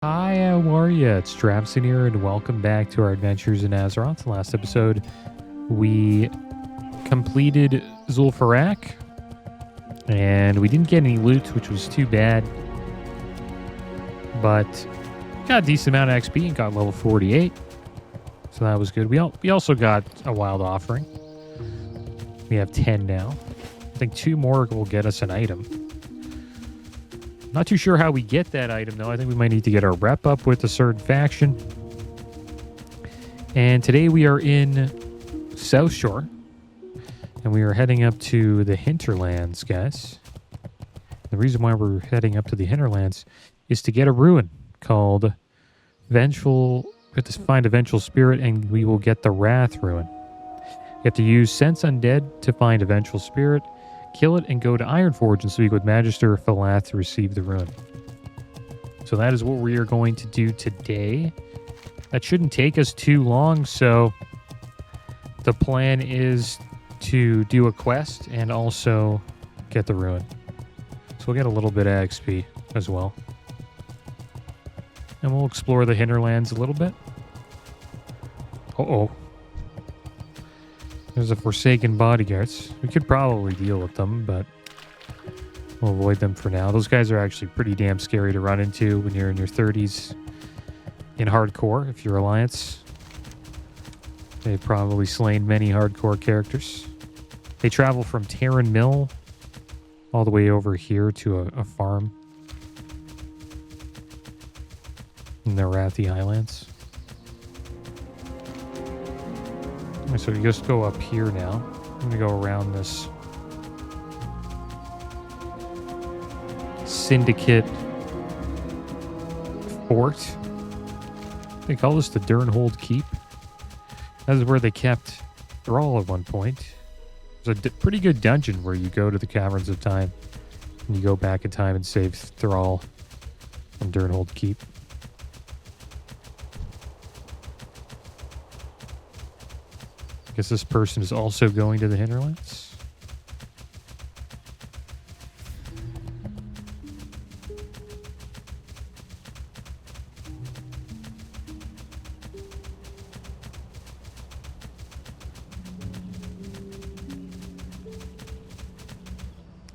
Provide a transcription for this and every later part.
Hi, how are you? It's Traviseen here, and welcome back to our adventures in Azeroth. Last episode, we completed Zul'Farrak, and we didn't get any loot, which was too bad. But got a decent amount of XP and got level 48, so that was good. We also got a wild offering. We have 10 now. I think 2 more will get us an item. Not too sure how we get that item, though. I think we might need to get our rep up with a certain faction. And today we are in South Shore. And we are heading up to the Hinterlands, guys. The reason why we're heading up to the Hinterlands is to get a rune called Vengeful. We have to find a Vengeful Spirit, and we will get the Wrath rune. You have to use Sense Undead to find a Vengeful Spirit. Kill it and go to Ironforge and speak with Magister Falath to receive the rune. So that is what we are going to do today. That shouldn't take us too long, so the plan is to do a quest and also get the rune. So we'll get a little bit of XP as well. And we'll explore the Hinterlands a little bit. Uh-oh. There's a Forsaken Bodyguards. We could probably deal with them, but we'll avoid them for now. Those guys are actually pretty damn scary to run into when you're in your 30s in hardcore, if you're Alliance. They've probably slain many hardcore characters. They travel from Terran Mill all the way over here to a farm in the Arathi Highlands. So we just go up here now. I'm going to go around this Syndicate fort. They call this the Durnhold Keep. That is where they kept Thrall at one point. It's a pretty good dungeon where you go to the Caverns of Time and you go back in time and save Thrall from Durnhold Keep. I guess this person is also going to the Hinterlands.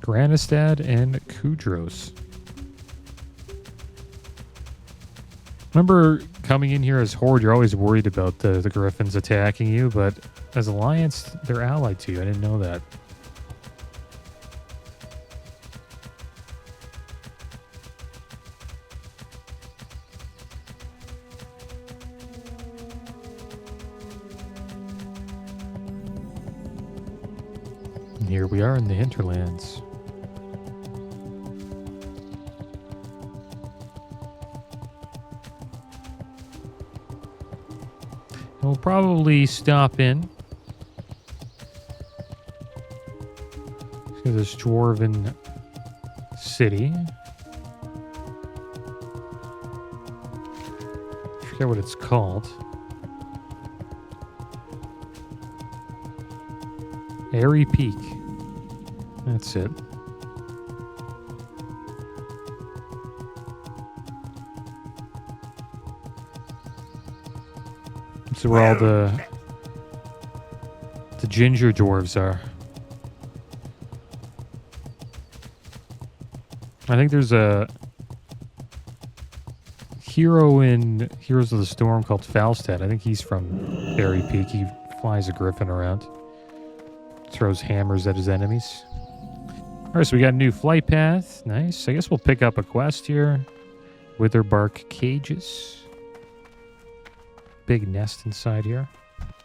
Granistad and Kudros. Remember coming in here as Horde, you're always worried about the Griffins attacking you, but as Alliance, they're allied to you. I didn't know that. And here we are in the Hinterlands. We'll probably stop in to this dwarven city. I forget what it's called. Aerie Peak. That's it. This is where all the ginger dwarves are. I think there's a hero in Heroes of the Storm called Falstad. I think he's from Aerie Peak. He flies a griffin around. Throws hammers at his enemies. Alright, so we got a new flight path. Nice. I guess we'll pick up a quest here. Witherbark Cages. Big nest inside here.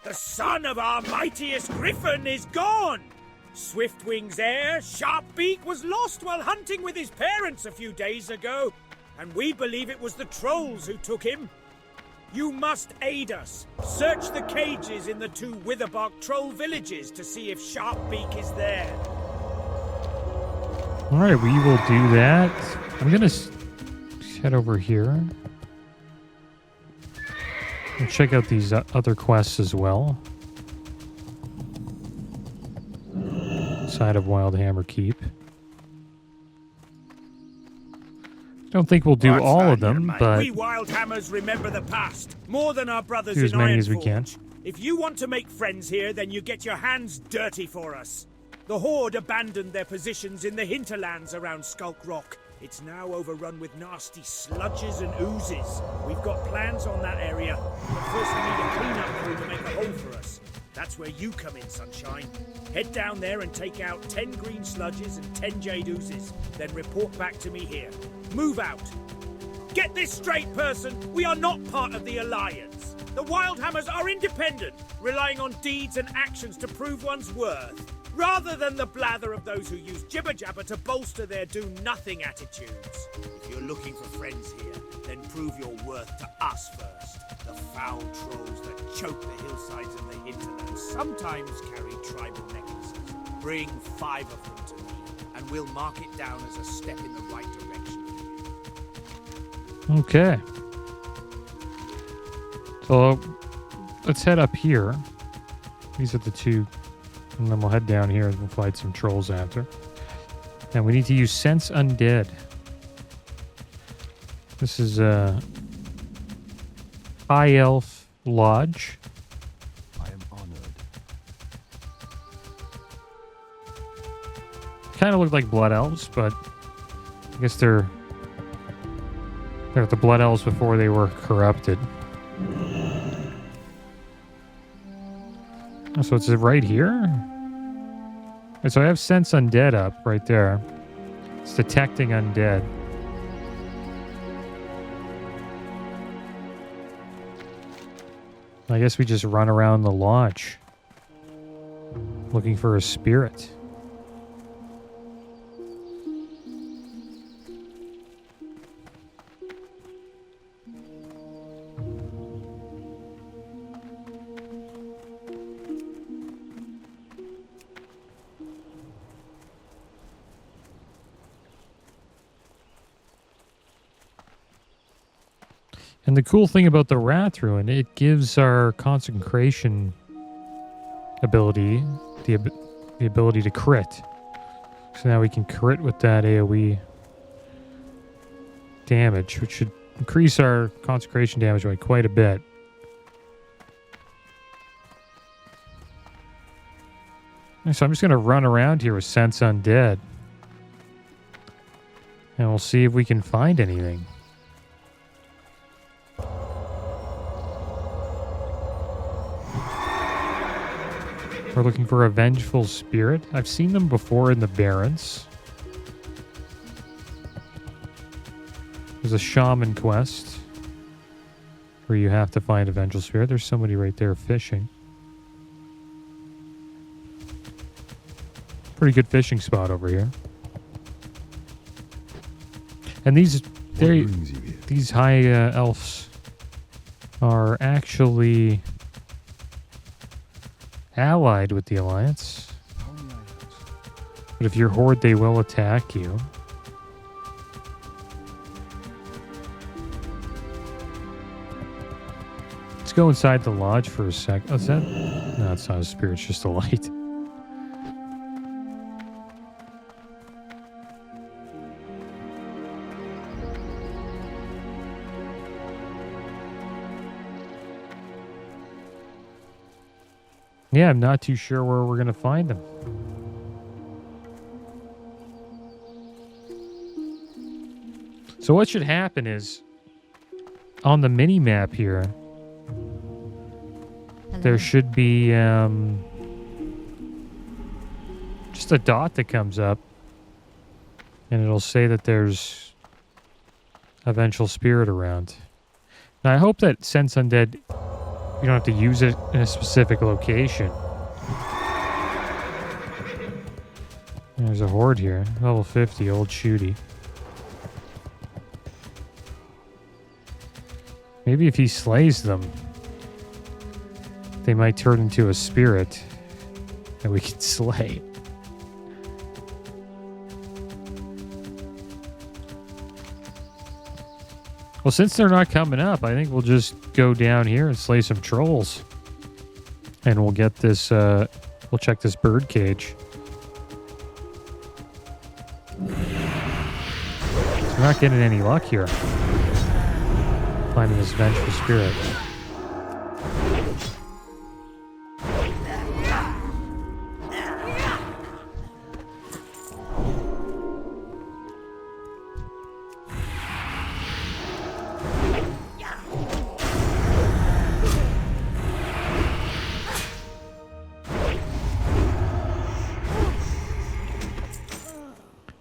The son of our mightiest griffin is gone! Swiftwing's heir, Sharpbeak, was lost while hunting with his parents a few days ago, and we believe it was the trolls who took him. You must aid us. Search the cages in the 2 Witherbark troll villages to see if Sharpbeak is there. Alright, we will do that. I'm going to head over here. And check out these other quests as well. Side of Wildhammer Keep. don't think we'll do What's all that of them, here, mate? but We Wildhammers remember the past more than our brothers do as in many as we can. Ironforge. If you want to make friends here, then you get your hands dirty for us. The Horde abandoned their positions in the Hinterlands around Skulk Rock. It's now overrun with nasty sludges and oozes. We've got plans on that area, but first we need a cleanup crew to make a hole for us. That's where you come in, Sunshine. Head down there and take out 10 green sludges and 10 jade oozes. Then report back to me here. Move out. Get this straight, person. We are not part of the Alliance. The Wildhammers are independent, relying on deeds and actions to prove one's worth, rather than the blather of those who use jibber-jabber to bolster their do-nothing attitudes. If you're looking for friends here, then prove your worth to us first. The foul trolls that choke the hillsides of the hinterlands sometimes carry tribal necklaces. Bring 5 of them to me, and we'll mark it down as a step in the right direction for you. Okay. So let's head up here. These are the 2. And then we'll head down here and we'll fight some trolls after. And we need to use Sense Undead. This is a High Elf Lodge. I am honored. Kind of look like Blood Elves, but I guess they're the Blood Elves before they were corrupted. So it's right here. And so I have Sense Undead up right there. It's detecting undead. I guess we just run around the lodge looking for a spirit. And the cool thing about the Wrath Rune, it gives our concentration ability the ability to crit. So now we can crit with that AoE damage, which should increase our concentration damage by quite a bit. So I'm just going to run around here with Sense Undead. And we'll see if we can find anything. We're looking for a Vengeful Spirit. I've seen them before in the Barrens. There's a Shaman quest where you have to find a Vengeful Spirit. There's somebody right there fishing. Pretty good fishing spot over here. And these high elves are actually allied with the Alliance. But if you're Horde, they will attack you. Let's go inside the lodge for a sec. Oh, is that? No, it's not a spirit, it's just a light. Yeah, I'm not too sure where we're going to find them. So what should happen is, on the mini-map here, there should be just a dot that comes up, and it'll say that there's a Vengeful Spirit around. Now, I hope that Sense Undead, you don't have to use it in a specific location. There's a Horde here. Level 50, old shooty. Maybe if he slays them, they might turn into a spirit that we can slay. Well, since they're not coming up, I think we'll just go down here and slay some trolls. And we'll get this, we'll check this bird cage. So We're not getting any luck here. Finding this vengeful spirit.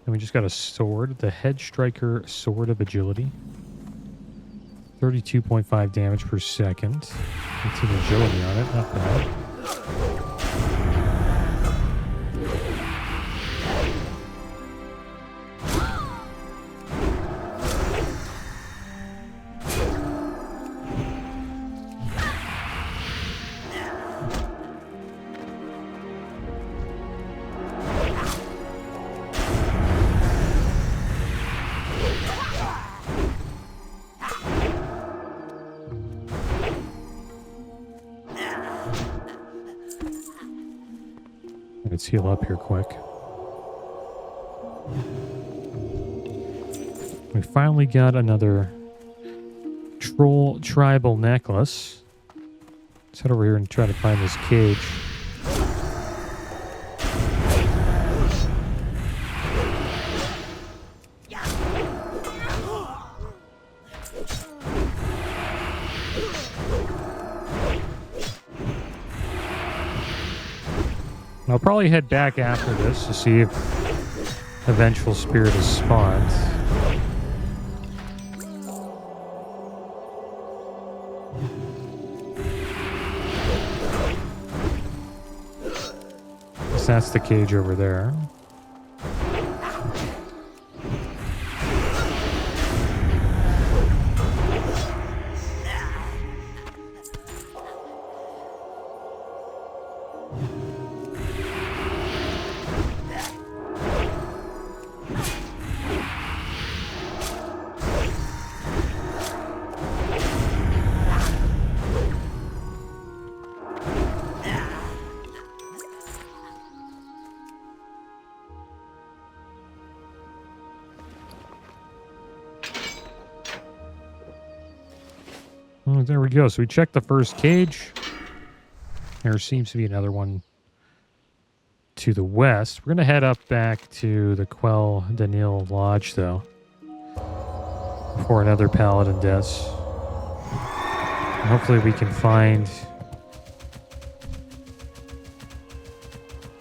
And we just got a sword, the Head Striker Sword of Agility. 32.5 damage per second. 18 agility on it, not bad. Let's heal up here quick. We finally got another troll tribal necklace. Let's head over here and try to find this cage. I'll probably head back after this to see if a vengeful spirit is spawned. So that's the cage over there. Oh, there we go. So we checked the first cage. There seems to be another one to the west. We're going to head up back to the Quell Danil Lodge, though, before another Paladin deaths. And hopefully we can find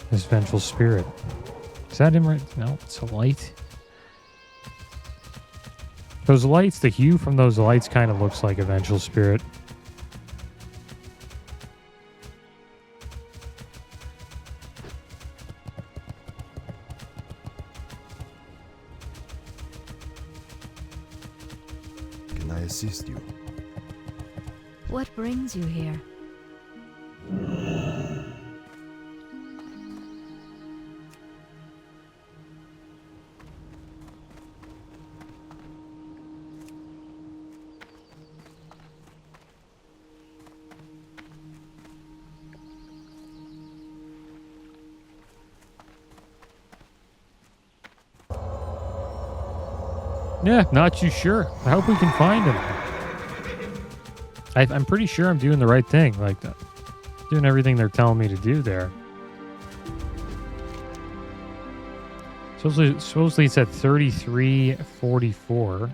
this vengeful spirit. Is that him right? No, it's a light. Those lights, the hue from those lights kind of looks like a vengeful spirit. Can I assist you? What brings you here? Yeah, not too sure. I hope we can find him. I'm pretty sure I'm doing the right thing. Like, doing everything they're telling me to do there. Supposedly it's at 33:44.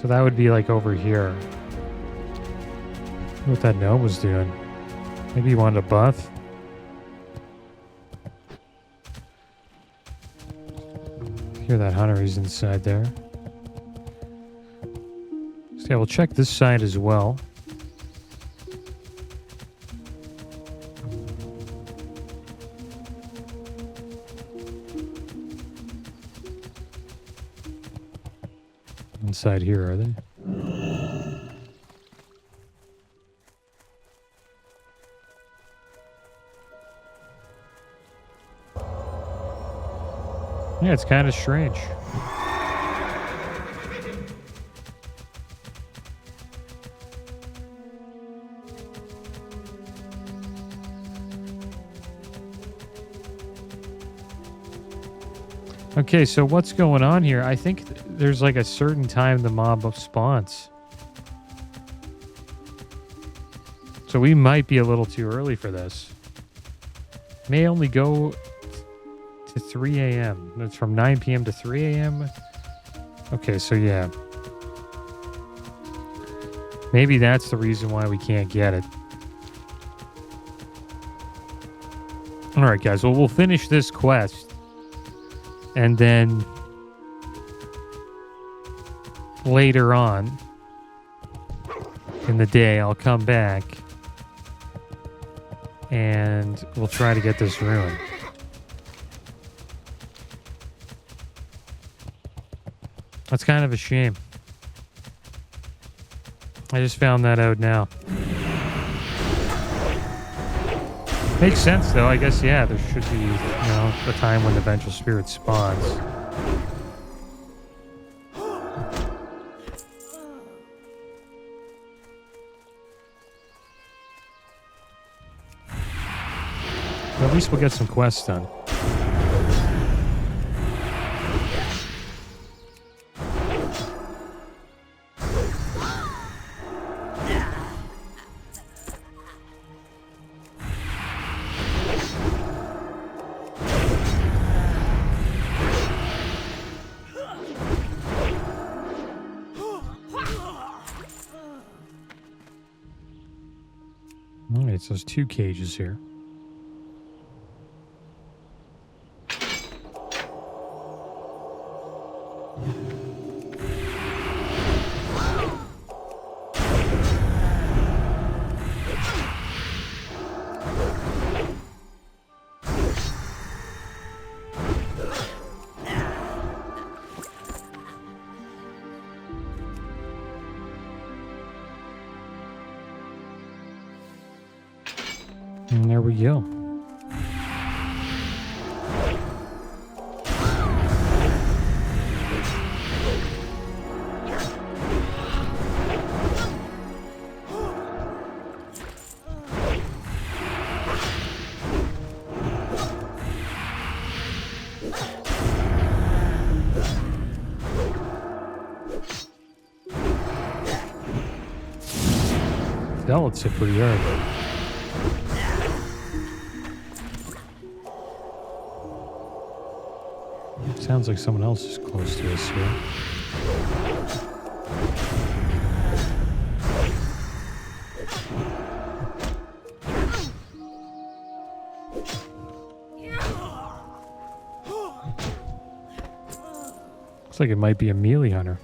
So that would be like over here. What that gnome was doing. Maybe he wanted a buff. Hear that hunter, he's inside there. So yeah, we'll check this side as well. Inside here, are they? Yeah, it's kind of strange. Okay, so what's going on here? I think there's like a certain time the mob spawns. So we might be a little too early for this. May only go to 3 a.m. It's from 9 p.m. to 3 a.m. Okay, so yeah. Maybe that's the reason why we can't get it. All right, guys. Well, we'll finish this quest. And then later on in the day, I'll come back and we'll try to get this rune. That's kind of a shame. I just found that out now. Makes sense, though. I guess, yeah, there should be, a time when the Vengeful Spirit spawns. But at least we'll get some quests done. Alright, so there's 2 cages here. And there we go. Zealots hit pretty hard. Sounds like someone else is close to us here. Looks like it might be a melee hunter.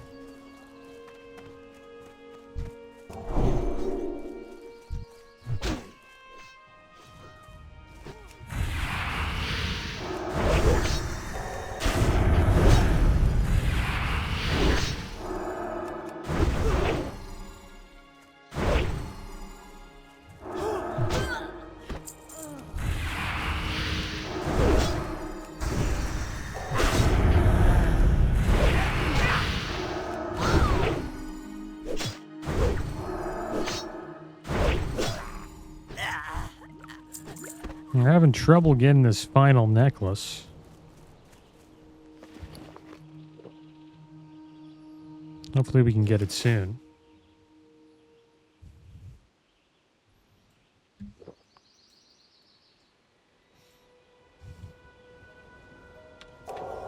We're having trouble getting this final necklace. Hopefully we can get it soon.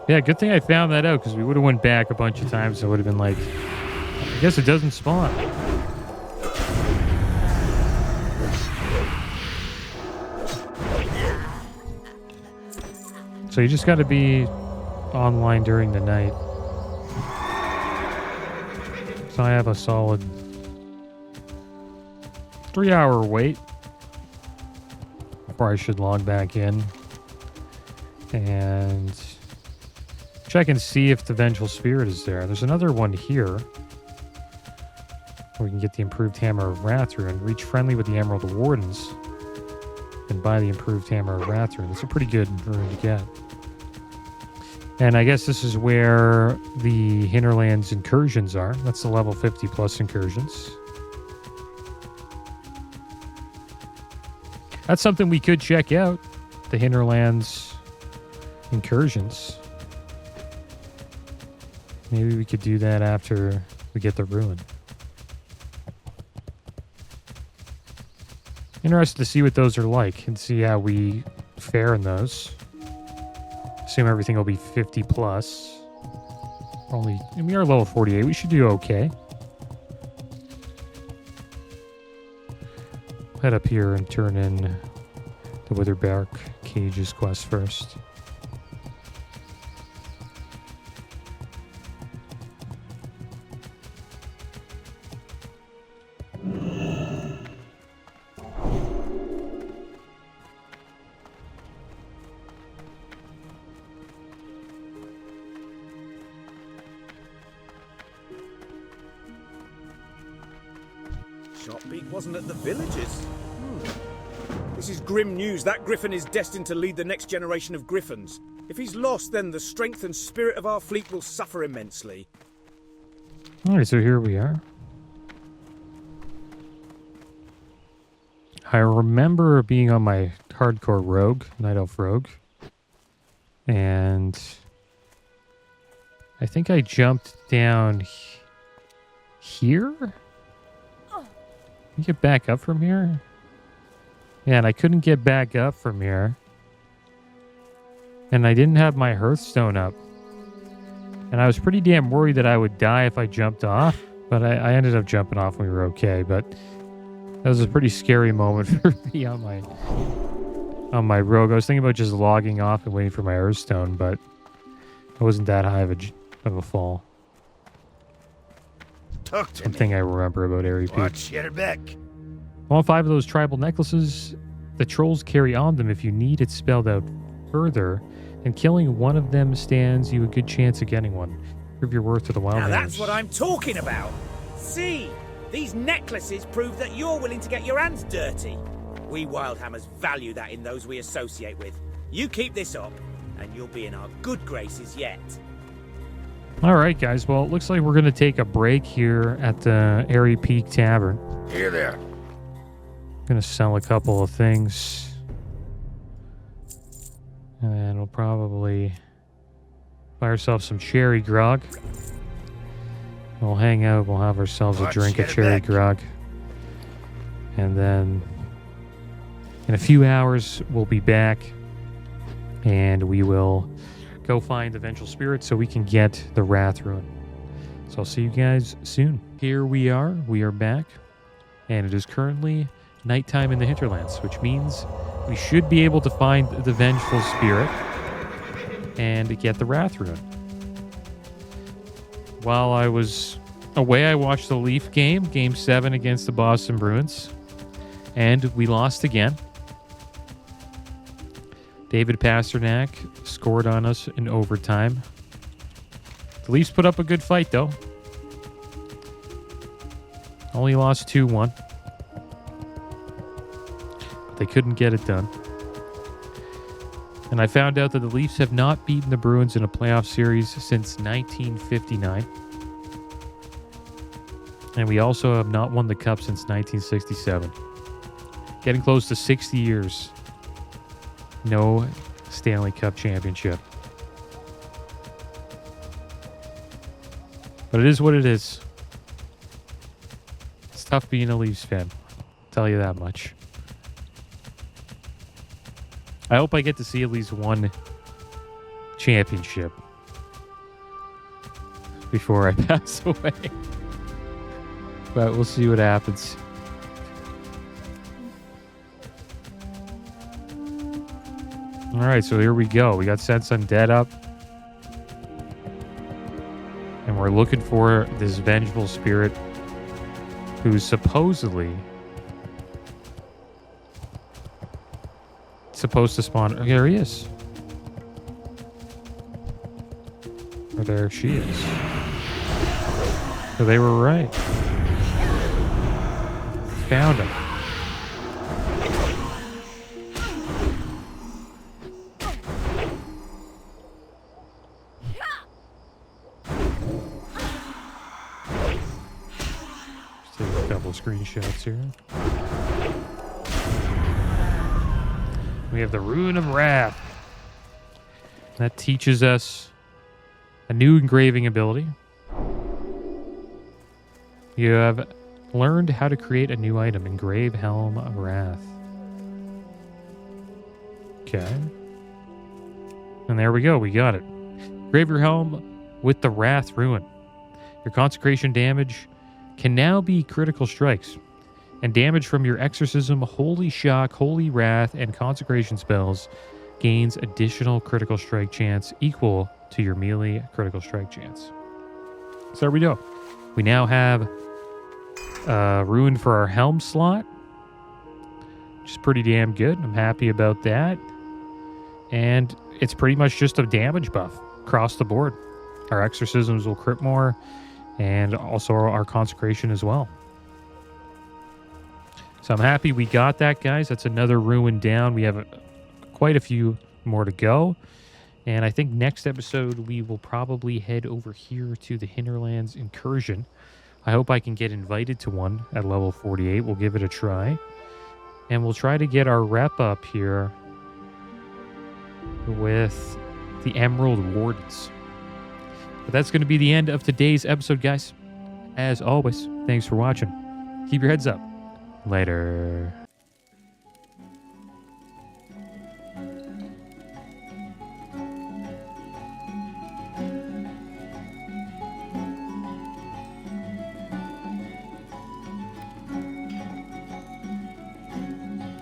Yeah, good thing I found that out, because we would have went back a bunch of times and it would have been like, I guess it doesn't spawn. So you just got to be online during the night. So I have a solid 3-hour wait before I should log back in and check and see if the Vengeful Spirit is there. There's another one here where we can get the improved Hammer of Rathrune, reach friendly with the Emerald of Wardens, and buy the improved Hammer of Rathrune. It's a pretty good rune to get. And I guess this is where the Hinterlands incursions are. That's the level 50 plus incursions. That's something we could check out, the Hinterlands incursions. Maybe we could do that after we get the ruin. Interested to see what those are like and see how we fare in those. Assume everything will be 50 plus. And we are level 48. We should do okay. Head up here and turn in the Witherbark Cages quest first. Sharpbeak wasn't at the villages. This is grim news. That griffin is destined to lead the next generation of griffins. If he's lost, then the strength and spirit of our fleet will suffer immensely. Alright, so here we are. I remember being on my hardcore rogue, Night Elf rogue. And I think I jumped down here? Can you get back up from here? Yeah, and I couldn't get back up from here. And I didn't have my Hearthstone up. And I was pretty damn worried that I would die if I jumped off. But I ended up jumping off and we were okay. But that was a pretty scary moment for me on my rogue. I was thinking about just logging off and waiting for my Hearthstone, but it wasn't that high of a fall. One thing I remember about Aerie Peak. Watch your back. On 5 of those tribal necklaces, the trolls carry on them if you need it spelled out further, and killing one of them stands you a good chance of getting one. Prove your worth to the wild. Now that's what I'm talking about. See, these necklaces prove that you're willing to get your hands dirty. We Wildhammers value that in those we associate with. You keep this up, and you'll be in our good graces yet. All right, guys. Well, it looks like we're going to take a break here at the Aerie Peak Tavern. Here there. Going to sell a couple of things. And then we'll probably buy ourselves some cherry grog. We'll hang out. We'll have ourselves a drink of cherry grog. And then in a few hours, we'll be back. And we will go find the Vengeful Spirit so we can get the Wrath Rune. So I'll see you guys soon. Here we are. We are back. And it is currently nighttime in the Hinterlands, which means we should be able to find the Vengeful Spirit and get the Wrath Rune. While I was away, I watched the Leaf game, Game 7 against the Boston Bruins, and we lost again. David Pasternak scored on us in overtime. The Leafs put up a good fight, though. Only lost 2-1. They couldn't get it done. And I found out that the Leafs have not beaten the Bruins in a playoff series since 1959. And we also have not won the Cup since 1967. Getting close to 60 years. No Stanley Cup championship. But it is what it is. It's tough being a Leafs fan. I'll tell you that much. I hope I get to see at least one championship before I pass away. But we'll see what happens. All right, so here we go. We got Sense Undead up. And we're looking for this Vengeful Spirit who's supposedly supposed to spawn. Oh, there he is. Or there she is. So they were right. Found him. Just take a couple screenshots here. We have the Rune of Wrath. That teaches us a new engraving ability. You have learned how to create a new item, Engrave Helm of Wrath. Okay. And there we go. We got it. Engrave your helm with the Wrath Rune. Your consecration damage can now be critical strikes. And damage from your exorcism, holy shock, holy wrath, and consecration spells gains additional critical strike chance equal to your melee critical strike chance. So there we go. We now have Rune for our helm slot, which is pretty damn good. I'm happy about that. And it's pretty much just a damage buff across the board. Our exorcisms will crit more, and also our consecration as well. So I'm happy we got that, guys. That's another Rune down. We have quite a few more to go. And I think next episode we will probably head over here to the Hinterlands incursion. I hope I can get invited to one at level 48. We'll give it a try. And we'll try to get our rep up here with the Emerald Wardens. But that's going to be the end of today's episode, guys. As always, thanks for watching. Keep your heads up. Later.